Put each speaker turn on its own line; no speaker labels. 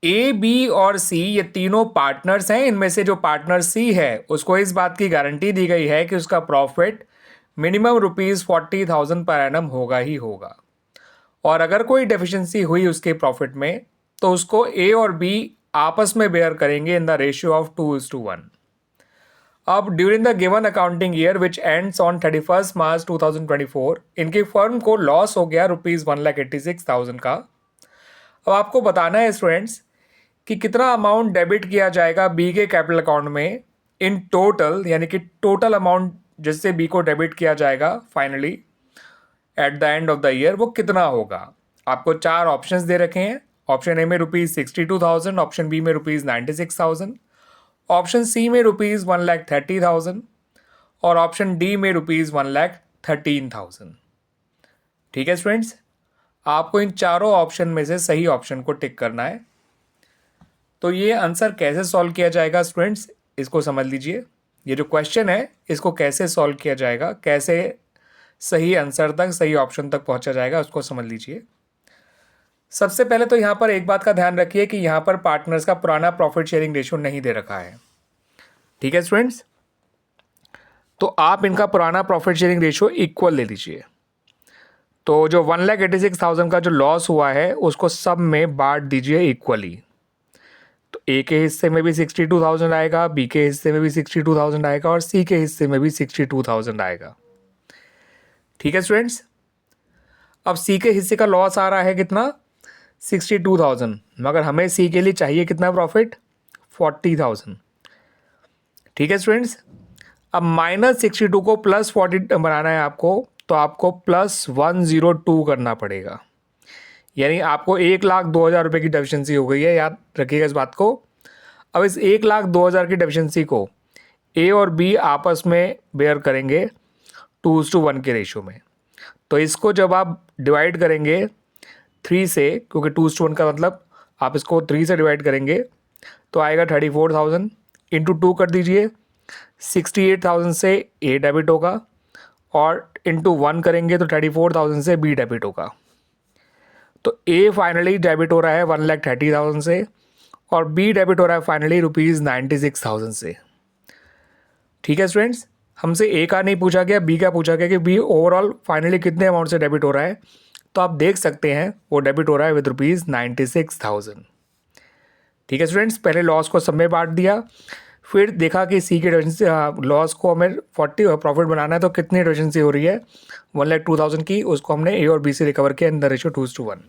ए, B और सी ये तीनों पार्टनर्स हैं। इनमें से जो पार्टनर सी है उसको इस बात की गारंटी दी गई है कि उसका प्रॉफिट मिनिमम ₹40,000 पर एनम होगा ही होगा। और अगर कोई डेफिशिएंसी हुई उसके प्रॉफिट में तो उसको ए और बी आपस में बेयर करेंगे इन द रेशियो ऑफ 2:1। अब during the given accounting year which ends on 31 मार्च 2024 इनकी फर्म को लॉस हो गया ₹1,86,000 का। अब आपको बताना है स्टूडेंट्स कि कितना अमाउंट डेबिट किया जाएगा बी के कैपिटल अकाउंट में इन टोटल, यानी कि टोटल अमाउंट जिससे बी को डेबिट किया जाएगा finally at the end of the year वो कितना होगा। आपको 4 ऑप्शंस दे रखे हैं। ऑप्शन ए में ₹62,000, ऑप्शन बी में ₹96,000, ऑप्शन सी में ₹1,30,000 और ऑप्शन डी में ₹1,13,000। ठीक है स्टूडेंट्स, आपको इन चारों ऑप्शन में से सही ऑप्शन को टिक करना है। तो ये आंसर कैसे सॉल्व किया जाएगा स्टूडेंट्स, इसको समझ लीजिए। ये जो क्वेश्चन है इसको कैसे सॉल्व किया जाएगा, कैसे सही आंसर तक, सही ऑप्शन तक पहुंचा जाएगा, उसको समझ लीजिए। सबसे पहले तो यहाँ पर एक बात का ध्यान रखिए कि यहाँ पर पार्टनर्स का पुराना प्रॉफिट शेयरिंग रेशियो नहीं दे रखा है। ठीक है स्टूडेंट्स, तो आप इनका पुराना प्रॉफिट शेयरिंग रेशियो इक्वल ले लीजिए। तो जो 1,86,000 का जो लॉस हुआ है उसको सब में बांट दीजिए इक्वली। तो ए के हिस्से में भी 62,000 आएगा, बी के हिस्से में भी 62,000 आएगा और सी के हिस्से में भी 62,000 आएगा। ठीक है स्टूडेंट्स, अब सी के हिस्से का लॉस आ रहा है कितना, 62,000, मगर हमें सी के लिए चाहिए कितना प्रॉफिट, 40,000। ठीक है स्टूडेंट्स, अब -62 को +40 बनाना है आपको, तो आपको +102 करना पड़ेगा। यानी आपको 1,02,000 रुपये की डेफिशिएंसी हो गई है, याद रखिएगा इस बात को। अब इस 1,02,000 की डेफिशिएंसी को ए और बी आपस में बेयर करेंगे 2:1 के रेशियो में। तो इसको जब आप डिवाइड करेंगे 3 से, क्योंकि 2:1 का मतलब आप इसको 3 से डिवाइड करेंगे तो आएगा 34,000, इंटू 2 कर दीजिए, 68,000 से ए डेबिट होगा और इंटू 1 करेंगे तो 34,000 से बी डेबिट होगा। तो ए फाइनली डेबिट हो रहा है 1,30,000 से और बी डेबिट हो रहा है फाइनली ₹96,000 से। ठीक है स्टूडेंट्स, हमसे ए का नहीं पूछा गया, बी का पूछा गया कि बी ओवरऑल फाइनली कितने अमाउंट से डेबिट हो रहा है। तो आप देख सकते हैं वो डेबिट हो रहा है विद ₹96,000। ठीक है स्टूडेंट्स, पहले लॉस को सब में बांट दिया, फिर देखा कि सी के लॉस को हमें 40 प्रॉफिट बनाना है तो कितनी डेफिशिएंसी हो रही है 1,02,000 की, उसको हमने ए और बी से रिकवर किया इन द रेशियो 2:1।